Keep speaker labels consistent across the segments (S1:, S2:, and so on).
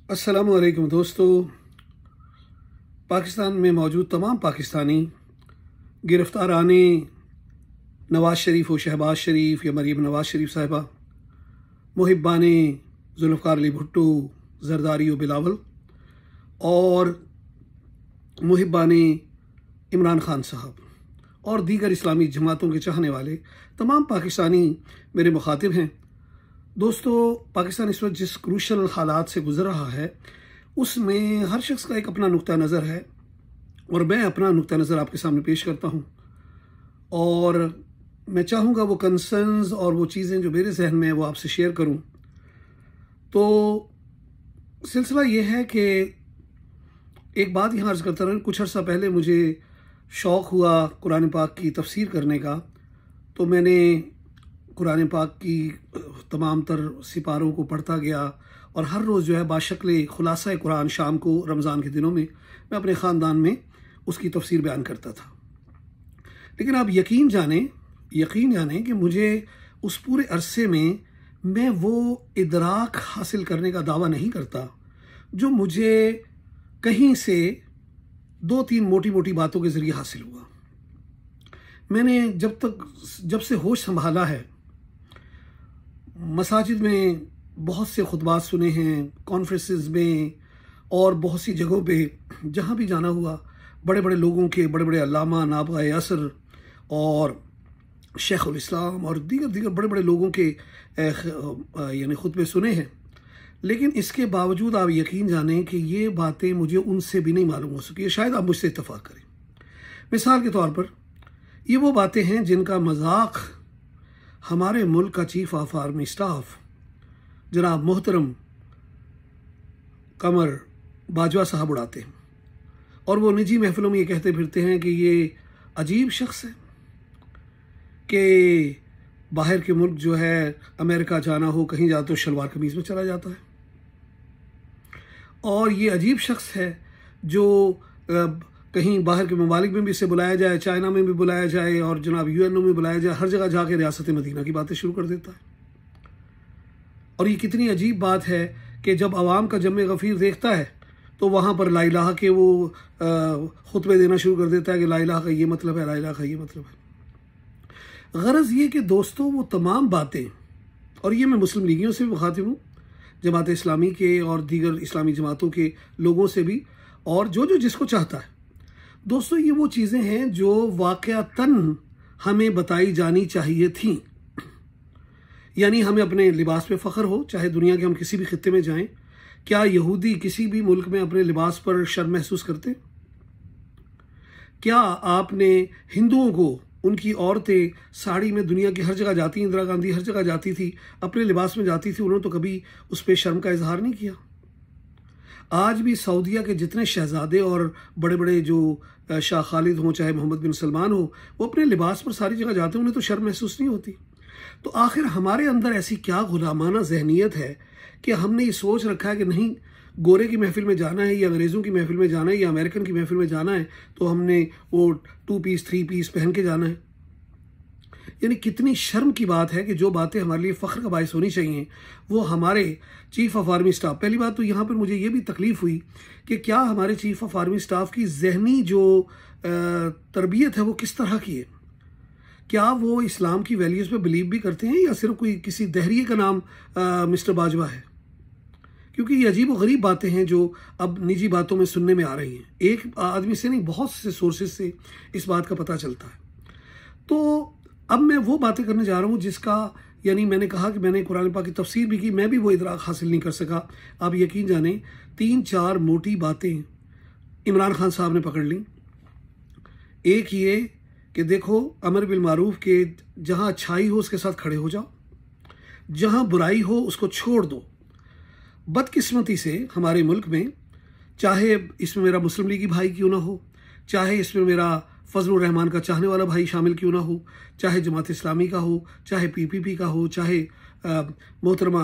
S1: अस्सलामु अलैकुम दोस्तों। पाकिस्तान में मौजूद तमाम पाकिस्तानी गिरफ्ताराने नवाज़ शरीफ व शहबाज शरीफ या मरीम नवाज़ शरीफ साहिबा, मुहिब्बाने जुल्फ़िकार अली भुट्टो, जरदारी व बिलावल और मुहिब्बाने इमरान खान साहब और दीगर इस्लामी जमातों के चाहने वाले तमाम पाकिस्तानी मेरे मुखातिब हैं। दोस्तों, पाकिस्तान इस वक्त जिस क्रूशल हालात से गुजर रहा है उसमें हर शख्स का एक अपना नुक्ता नज़र है और मैं अपना नुक्ता नज़र आपके सामने पेश करता हूँ और मैं चाहूँगा वो कंसर्न्स और वो चीज़ें जो मेरे जहन में है वो आपसे शेयर करूँ। तो सिलसिला ये है कि एक बात यहाँ अर्ज़ करता रहा, कुछ अर्सा पहले मुझे शौक़ हुआ कुरान पाक की तफसीर करने का, तो मैंने कुरान पाक की तमाम तर सिपारों को पढ़ता गया और हर रोज़ जो है बाशक्ल खुलासा कुरान शाम को रमज़ान के दिनों में मैं अपने ख़ानदान में उसकी तफसीर बयान करता था। लेकिन आप यकीन जाने कि मुझे उस पूरे अरसे में मैं वो इदराक हासिल करने का दावा नहीं करता जो मुझे कहीं से 2-3 मोटी मोटी बातों के ज़रिए हासिल हुआ। मैंने जब से होश संभाला है मसाजिद में बहुत से खुतबात सुने हैं, कॉन्फ्रेंसेस में और बहुत सी जगहों पे जहाँ भी जाना हुआ बड़े बड़े लोगों के, बड़े बड़े अल्लामा नाबग़ाए असर और शेखुल इस्लाम और दीगर बड़े बड़े लोगों के यानी खुतबे सुने हैं। लेकिन इसके बावजूद आप यकीन जानें कि ये बातें मुझे उनसे भी नहीं मालूम हो सकी। शायद आप मुझसे इत्तफ़ाक़ करें। मिसाल के तौर पर ये वो बातें हैं जिनका मजाक हमारे मुल्क का चीफ ऑफ आर्मी स्टाफ जनाब मोहतरम कमर बाजवा साहब उड़ाते हैं और वो निजी महफिलों में ये कहते फिरते हैं कि ये अजीब शख्स है कि बाहर के मुल्क जो है अमेरिका जाना हो, कहीं जाता तो शलवार कमीज़ में चला जाता है, और ये अजीब शख्स है जो कहीं बाहर के ममालिक में भी इसे बुलाया जाए, चाइना में भी बुलाया जाए और जनाब यूएनओ में बुलाया जाए, हर जगह जाके रियासत मदीना की बातें शुरू कर देता है। और ये कितनी अजीब बात है कि जब आवाम का जम्मे गफ़ीर देखता है तो वहाँ पर ला इलाहा के वो खुतबे देना शुरू कर देता है कि ला इलाहा का ये मतलब है, ला इलाहा का ये मतलब है। गरज़ ये कि दोस्तों वो तमाम बातें, और ये मैं मुस्लिम लीगियों से भी मुखातिब हूँ, जमात इस्लामी के और दीगर इस्लामी जमातों के लोगों से भी, और जो जिसको चाहता है। दोस्तों, ये वो चीज़ें हैं जो वाक़यातन हमें बताई जानी चाहिए थी। यानी हमें अपने लिबास पे फ़ख्र हो, चाहे दुनिया के हम किसी भी खित्ते में जाएं। क्या यहूदी किसी भी मुल्क में अपने लिबास पर शर्म महसूस करते? क्या आपने हिंदुओं को, उनकी औरतें साड़ी में दुनिया की हर जगह जाती, इंदिरा गांधी हर जगह जाती थी, अपने लिबास में जाती थी, उन्होंने तो कभी उस पर शर्म का इजहार नहीं किया। आज भी सऊदिया के जितने शहजादे और बड़े बड़े जो शाह खालिद हों, चाहे मोहम्मद बिन सलमान हो, वो अपने लिबास पर सारी जगह जाते हैं, उन्हें तो शर्म महसूस नहीं होती। तो आखिर हमारे अंदर ऐसी क्या गुलामाना जहनीत है कि हमने ये सोच रखा है कि नहीं, गोरे की महफिल में जाना है या अंग्रेज़ों की महफिल में जाना है या अमेरिकन की महफिल में जाना है तो हमने वो 2 पीस 3 पीस पहन के जाना है। यानी कितनी शर्म की बात है कि जो बातें हमारे लिए फ़ख्र का बायस होनी चाहिए वो हमारे चीफ ऑफ आर्मी स्टाफ। पहली बात तो यहाँ पर मुझे ये भी तकलीफ़ हुई कि क्या हमारे चीफ ऑफ आर्मी स्टाफ की जहनी जो तरबियत है वो किस तरह की है। क्या वो इस्लाम की वैल्यूज़ पे बिलीव भी करते हैं या सिर्फ कोई किसी दहरिए का नाम मिस्टर बाजवा है। क्योंकि ये अजीब व गरीब बातें हैं जो अब निजी बातों में सुनने में आ रही हैं। एक आदमी से नहीं, बहुत से सोर्सेज से इस बात का पता चलता है। तो अब मैं वो बातें करने जा रहा हूँ जिसका, यानी मैंने कहा कि मैंने कुरान पाक की तफसीर भी की, मैं भी वो इदराक हासिल नहीं कर सका। आप यकीन जाने 3-4 मोटी बातें इमरान खान साहब ने पकड़ ली। एक ये कि देखो, अमर बिल मारूफ के जहाँ अच्छाई हो उसके साथ खड़े हो जाओ, जहाँ बुराई हो उसको छोड़ दो। बदकिस्मती से हमारे मुल्क में, चाहे इसमें मेरा मुस्लिम लीगी भाई क्यों ना हो, चाहे इसमें मेरा फजलुर रहमान का चाहने वाला भाई शामिल क्यों ना हो, चाहे जमात इस्लामी का हो, चाहे PPP का हो, चाहे मोहतरमा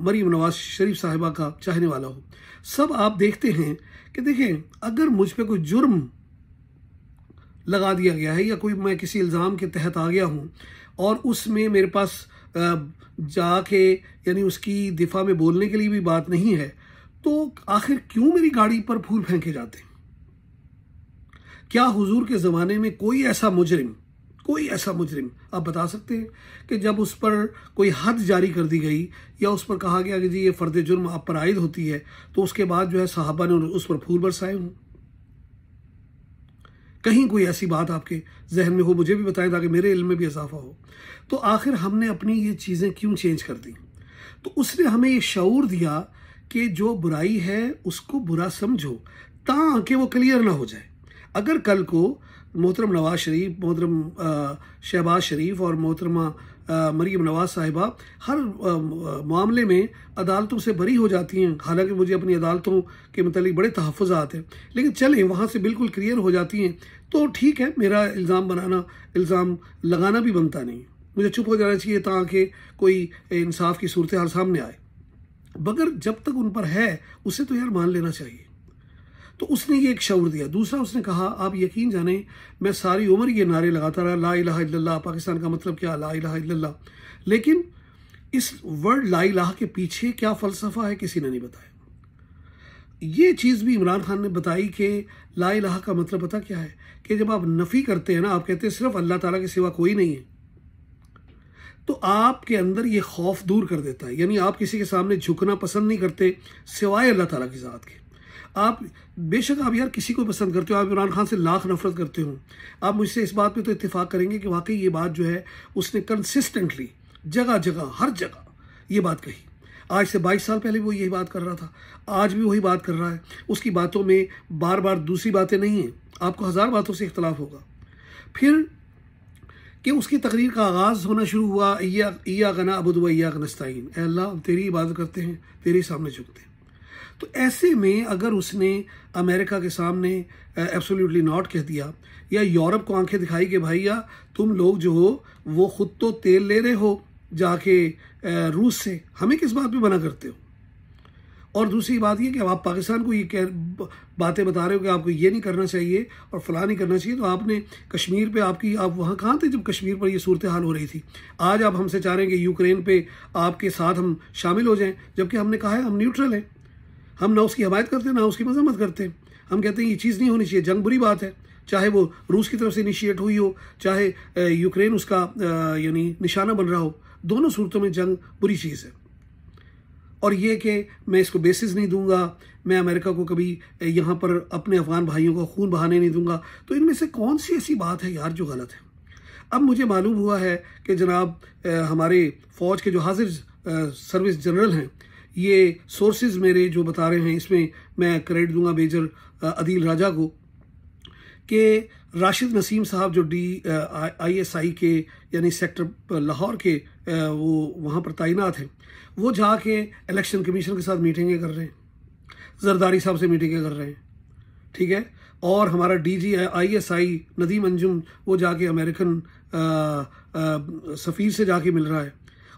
S1: मरीम नवाज शरीफ साहिबा का चाहने वाला हो, सब आप देखते हैं कि देखें, अगर मुझ पर कोई जुर्म लगा दिया गया है या कोई मैं किसी इल्ज़ाम के तहत आ गया हूँ और उसमें मेरे पास जाके यानी उसकी दिफा में बोलने के लिए भी बात नहीं है, तो आखिर क्यों मेरी गाड़ी पर फूल फेंके जाते हैं? क्या हुजूर के ज़माने में कोई ऐसा मुजरिम आप बता सकते हैं कि जब उस पर कोई हद जारी कर दी गई या उस पर कहा गया कि जी ये फ़र्द जुर्म आप पर आयद होती है, तो उसके बाद जो है सहाबा ने उस पर फूल बरसाए हों? कहीं कोई ऐसी बात आपके जहन में हो, मुझे भी बताएं ताकि मेरे इल्म में भी इजाफा हो। तो आखिर हमने अपनी ये चीज़ें क्यों चेंज कर दी? तो उसने हमें ये शऊर दिया कि जो बुराई है उसको बुरा समझो ताकि वो क्लियर ना हो जाए। अगर कल को मोहतरम नवाज शरीफ, मोहतरम शहबाज शरीफ और मोहतरमा मरीम नवाज साहिबा हर मामले में अदालतों से बरी हो जाती हैं, हालांकि मुझे अपनी अदालतों के मतलब बड़े तहफ़्फ़ुज़ात हैं, लेकिन चलें वहाँ से बिल्कुल क्लियर हो जाती हैं तो ठीक है, मेरा इल्ज़ाम लगाना भी बनता नहीं, मुझे चुप हो जाना चाहिए ताकि कोई इंसाफ की सूरत हाल सामने आए। मगर जब तक उन पर है उसे तो यार मान लेना चाहिए। तो उसने ये एक शऊर दिया। दूसरा उसने कहा, आप यकीन जाने मैं सारी उम्र ये नारे लगाता रहा, ला इलाहा इल्लल्लाह, पाकिस्तान का मतलब क्या, ला इलाहा इल्लल्लाह, लेकिन इस वर्ड ला इलाहा के पीछे क्या फ़लसफ़ा है किसी ने नहीं बताया। ये चीज़ भी इमरान खान ने बताई कि ला इलाहा का मतलब पता क्या है, कि जब आप नफ़ी करते हैं ना, आप कहते हैं सिर्फ अल्लाह ताला के सिवा कोई नहीं है, तो आपके अंदर ये खौफ दूर कर देता है। यानी आप किसी के सामने झुकना पसंद नहीं करते सिवाय अल्लाह ताला की ज़ात के। आप बेशक आप यार किसी को पसंद करते हो, आप इमरान खान से लाख नफरत करते हो, आप मुझसे इस बात पे तो इत्तेफाक करेंगे कि वाकई ये बात जो है उसने कंसिस्टेंटली जगह जगह हर जगह ये बात कही। आज से 22 साल पहले वो यही बात कर रहा था, आज भी वही बात कर रहा है। उसकी बातों में बार बार दूसरी बातें नहीं हैं, आपको हज़ार बातों से इख्तलाफ होगा। फिर कि उसकी तकरीर का आगाज़ होना शुरू हुआ, इय्याका नअबुदु व इय्याका नस्तईन, ऐ अल्लाह हम तेरी इबादत करते हैं, तेरे सामने झुकते हैं। तो ऐसे में अगर उसने अमेरिका के सामने एब्सोल्युटली नॉट कह दिया, या यूरोप को आंखें दिखाई कि भैया तुम लोग जो हो वो खुद तो तेल ले रहे हो जाके रूस से, हमें किस बात पे मना करते हो? और दूसरी बात ये कि अब आप पाकिस्तान को ये बातें बता रहे हो कि आपको ये नहीं करना चाहिए और फलां नहीं करना चाहिए, तो आपने कश्मीर पे आप वहाँ कहाँ थे जब कश्मीर पर ये सूरत हाल हो रही थी? आज आप हमसे चाह रहे हैं कि यूक्रेन पे आपके साथ हम शामिल हो जाएं, जबकि हमने कहा है हम न्यूट्रल हैं, हम ना उसकी हमायत करते ना उसकी मजम्मत करते। हम कहते हैं ये चीज़ नहीं होनी चाहिए, जंग बुरी बात है, चाहे वो रूस की तरफ से इनिशिएट हुई हो, चाहे यूक्रेन उसका यानी निशाना बन रहा हो, दोनों सूरतों में जंग बुरी चीज़ है। और ये कि मैं इसको बेसिस नहीं दूंगा, मैं अमेरिका को कभी यहाँ पर अपने अफगान भाइयों को खून बहाने नहीं दूंगा, तो इनमें से कौन सी ऐसी बात है यार जो गलत है? अब मुझे मालूम हुआ है कि जनाब हमारे फ़ौज के जो हाजिर सर्विस जनरल हैं, ये सोर्सेज मेरे जो बता रहे हैं, इसमें मैं क्रेडिट दूंगा मेजर अदील राजा को, कि राशिद नसीम साहब जो ISI के यानी सेक्टर लाहौर के वो वहाँ पर तैनात हैं, वो जाके इलेक्शन कमीशन के साथ मीटिंगें कर रहे हैं, जरदारी साहब से मीटिंगें कर रहे हैं, ठीक है। और हमारा DG ISI नदीम अंजुम वो जाके अमेरिकन सफ़ीर से जाके मिल रहा है।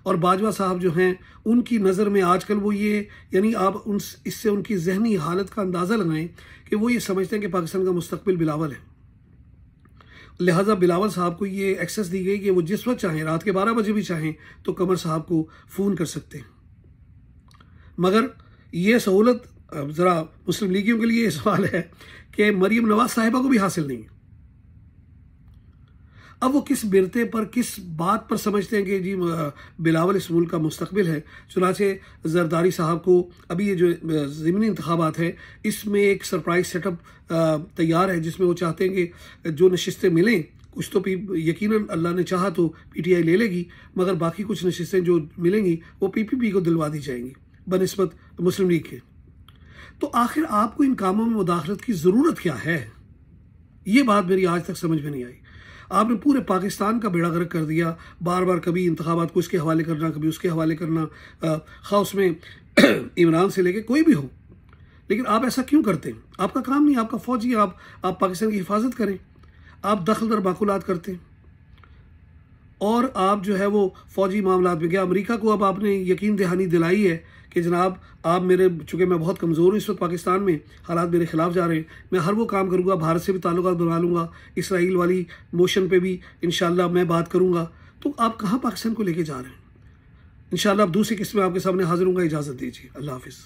S1: और बाजवा साहब जो हैं उनकी नज़र में आजकल वो ये, यानी आप इससे उनकी जहनी हालत का अंदाज़ा लगाएं कि वो ये समझते हैं कि पाकिस्तान का मुस्तकबिल बिलावल है। लिहाजा बिलावल साहब को ये एक्सेस दी गई कि वो जिस वक्त चाहें, रात के 12 बजे भी चाहें तो कमर साहब को फ़ोन कर सकते हैं। मगर ये सहूलत ज़रा मुस्लिम लीगियों के लिए ये सवाल है कि मरीम नवाज साहिबा को भी हासिल नहीं है। अब वो किस बिरते पर, किस बात पर समझते हैं कि जी बिलावल इस मुल्क का मुस्तकबिल है। चुनाचे जरदारी साहब को अभी ये जो ज़िमनी इंतखाबात है इसमें एक सरप्राइज सेटअप तैयार है, जिसमें वो चाहते हैं कि जो नशिस्तें मिलें, कुछ तो यकीनन अल्लाह ने चाहा तो PTI ले लेगी, मगर बाकी कुछ नशिस्तें जो मिलेंगी वो PPP को दिलवा दी जाएंगी बनिस्बत मुस्लिम लीग के। तो आखिर आपको इन कामों में मुदाखलत की ज़रूरत क्या है? ये बात मेरी आज तक समझ में नहीं आई। आपने पूरे पाकिस्तान का बेड़ा गर्क कर दिया, बार बार कभी इंतखाबात को इसके हवाले करना, कभी उसके हवाले करना, खा उसमें इमरान से लेके कोई भी हो। लेकिन आप ऐसा क्यों करते हैं? आपका काम नहीं, आपका फौजी, आप पाकिस्तान की हिफाजत करें, आप दखल दर बाकुलात करते हैं और आप जो है वो फौजी मामलात में गया। अमेरिका को अब आपने यकीन दहानी दिलाई है कि जनाब आप मेरे, चूँकि मैं बहुत कमज़ोर हूँ इस वक्त, पाकिस्तान में हालात मेरे खिलाफ जा रहे हैं, मैं हर वो काम करूँगा, भारत से भी ताल्लुकात बना लूँगा, इसराइल वाली मोशन पे भी इंशाल्लाह मैं बात करूँगा। तो आप कहाँ पाकिस्तान को लेके जा रहे हैं? इंशाल्लाह अब दूसरी किस्त में आपके सामने हाजिर होऊंगा। इजाज़त दीजिए, अल्लाह हाफिज़।